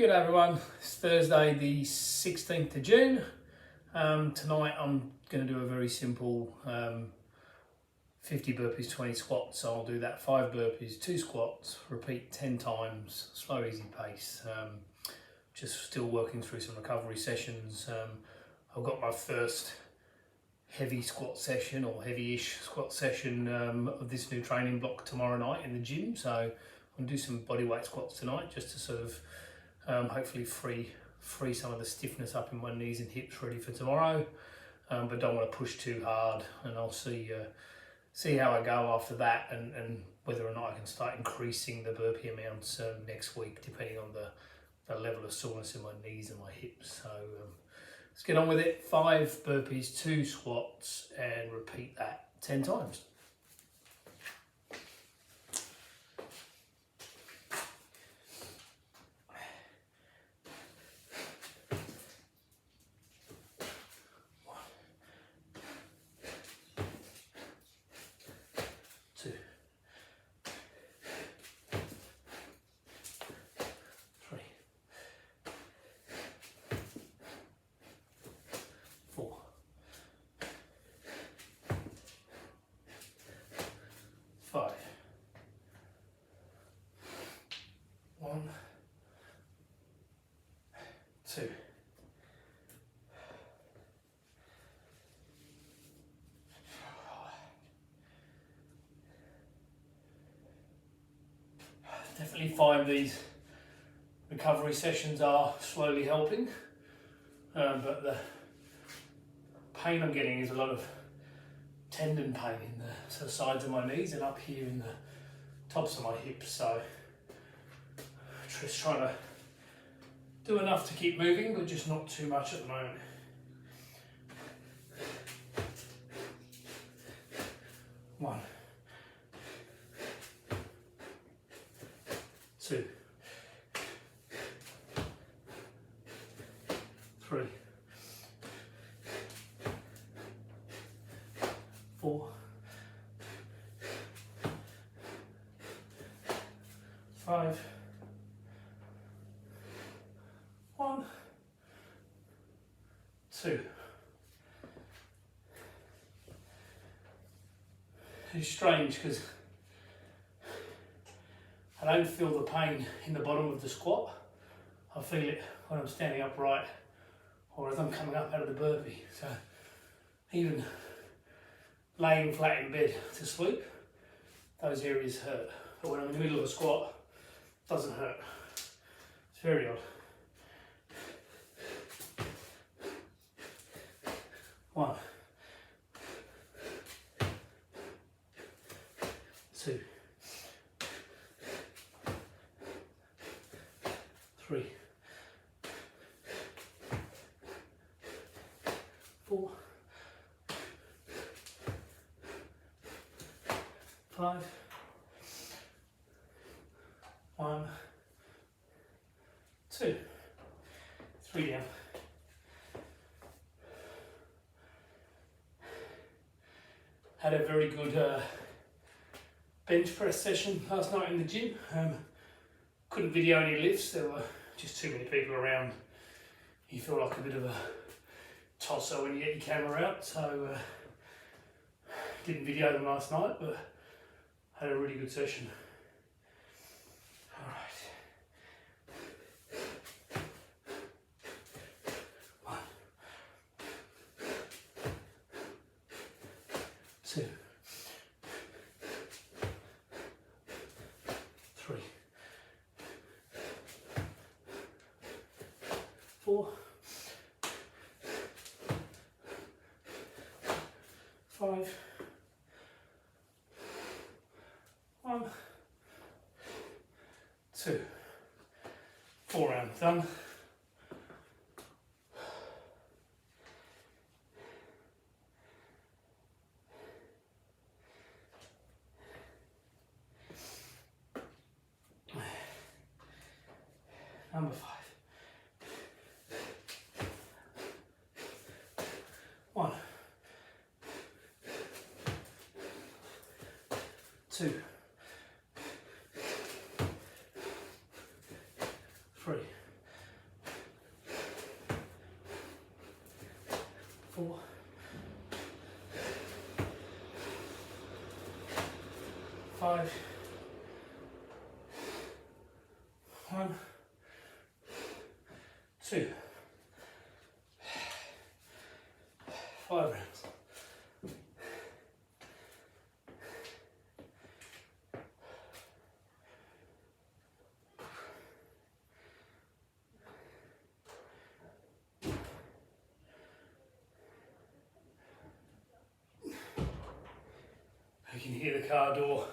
Good everyone, it's Thursday the 16th of June. Tonight I'm going to do a very simple 50 burpees, 20 squats. So I'll do that 5 burpees, 2 squats, repeat 10 times, slow easy pace. Just still working through some recovery sessions. I've got my first heavy squat session or heavy-ish squat session of this new training block tomorrow night in the gym. So I'm going to do some bodyweight squats tonight just to sort of hopefully free some of the stiffness up in my knees and hips ready for tomorrow, but don't want to push too hard, and I'll see how I go after that and whether or not I can start increasing the burpee amounts next week depending on the level of soreness in my knees and my hips. So let's get on with it. 5 burpees, 2 squats, and repeat that 10 times. One, two, definitely find these recovery sessions are slowly helping, but the pain I'm getting is a lot of tendon pain in the sort of sides of my knees and up here in the tops of my hips. So just trying to do enough to keep moving, but just not too much at the moment. One, two, three, 4, 5, 1, 2. It's strange because I don't feel the pain in the bottom of the squat. I feel it when I'm standing upright or as I'm coming up out of the burpee. So even laying flat in bed to sleep, those areas hurt. But when I'm in the middle of a squat, it doesn't hurt. It's very odd. 1, 2, 3, 4, 5, 1, 2, 3 down. Had a very good bench press session last night in the gym. Couldn't video any lifts, there were just too many people around. You feel like a bit of a tosser when you get your camera out, so didn't video them last night, but had a really good session. Alright. 1, 2, 3, 4, 5, 1, 2, 4 rounds done. Number 5. 1, 2, 3, 4, 5, 1, 2, 5 rounds. You can hear the car door.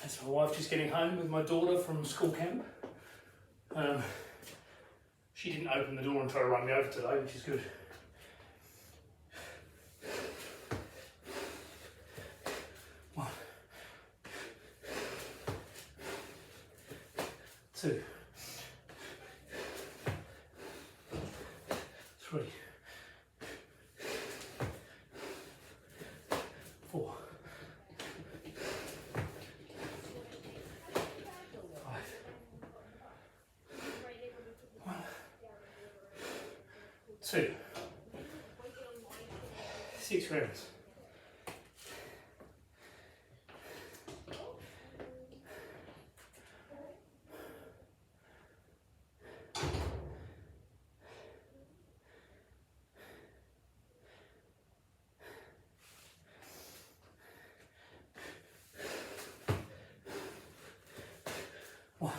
That's my wife just getting home with my daughter from school camp. She didn't open the door and try to run me over today, which is good. One, 2, 3, 4, 5, 1, 2, 6 rounds. 1,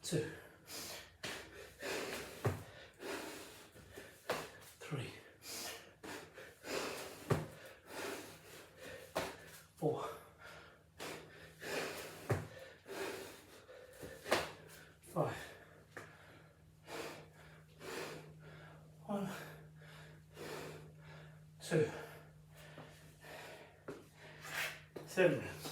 2, 3, 4, 5, 1, 2, 7 rounds.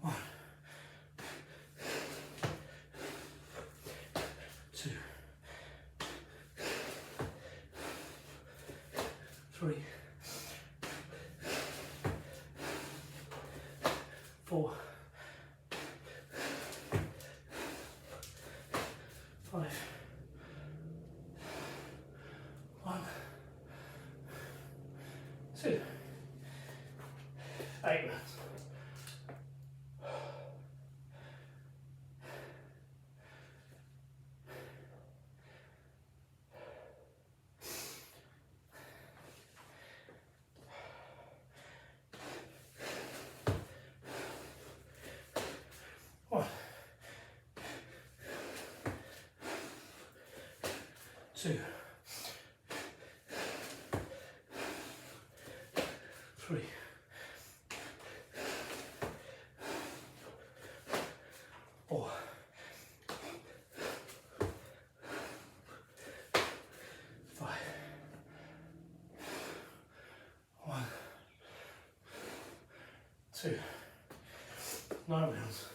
1, 2, 3, 4, 5, 1, 2, 8 rounds. 1, 2, 3, 4, 5, 1, 2, 9 rounds.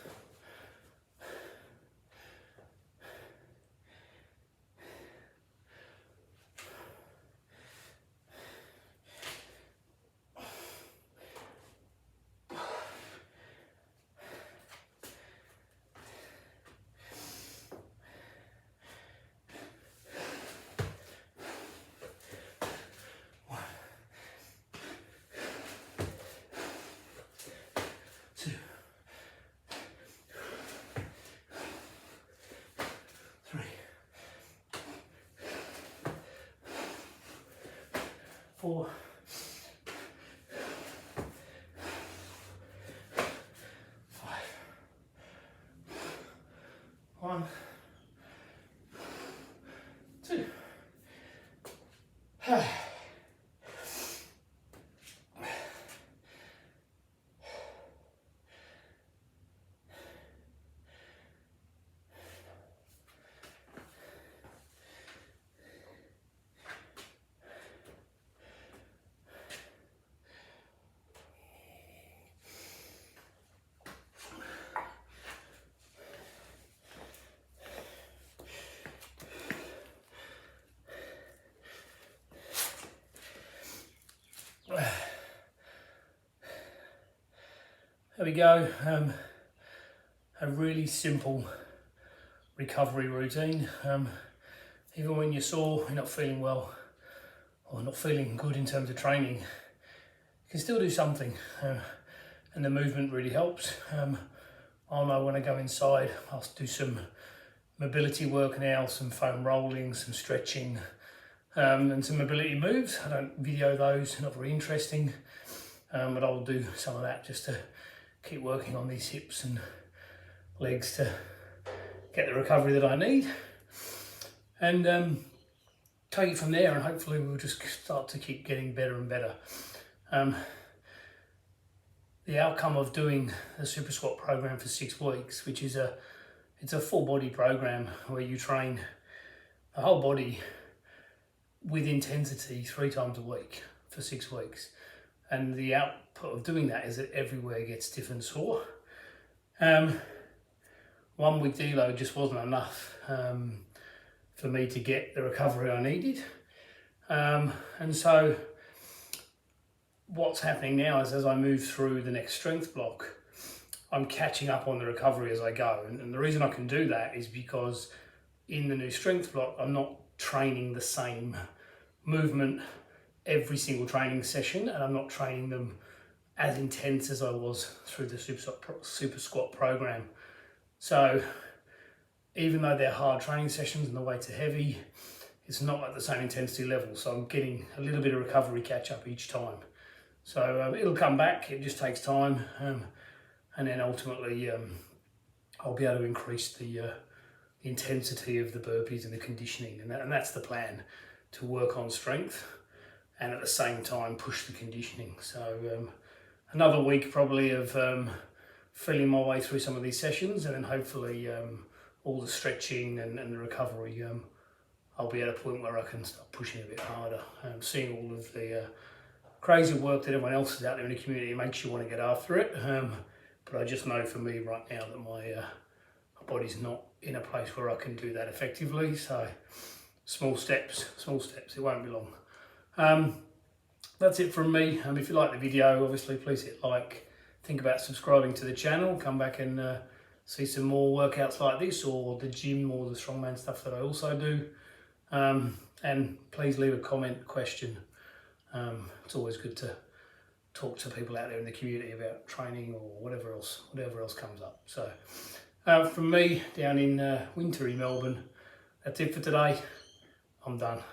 2, 3, 4, 5, 1, 2. There we go. A really simple recovery routine. Even when you're sore, you're not feeling well, or not feeling good in terms of training, you can still do something, and the movement really helps. I know when I go inside, I'll do some mobility work now, some foam rolling, some stretching, and some mobility moves. I don't video those, not very interesting, but I'll do some of that just to keep working on these hips and legs to get the recovery that I need, and take it from there, and hopefully we'll just start to keep getting better and better. The outcome of doing a super squat program for 6 weeks, which is it's a full body program where you train the whole body with intensity 3 times a week for 6 weeks, and the output of doing that is that everywhere gets stiff and sore. 1 week deload just wasn't enough for me to get the recovery I needed, and so what's happening now is as I move through the next strength block, I'm catching up on the recovery as I go, and the reason I can do that is because in the new strength block I'm not training the same movement every single training session, and I'm not training them as intense as I was through the super squat program. So even though they're hard training sessions and the weights are heavy, it's not at the same intensity level, so I'm getting a little bit of recovery catch up each time. So it'll come back, it just takes time, and then ultimately I'll be able to increase the intensity of the burpees and the conditioning, and that's the plan, to work on strength and at the same time push the conditioning. So another week probably of feeling my way through some of these sessions, and then hopefully all the stretching and the recovery, I'll be at a point where I can start pushing a bit harder. Seeing all of the crazy work that everyone else is out there in the community makes you want to get after it, but I just know for me right now that my body's not in a place where I can do that effectively. So small steps, it won't be long. That's it from me. If you like the video, obviously please hit like. Think about subscribing to the channel. Come back and see some more workouts like this, or the gym, or the strongman stuff that I also do. And please leave a comment, question. It's always good to talk to people out there in the community about training or whatever else comes up. So from me down in wintry Melbourne, that's it for today. I'm done.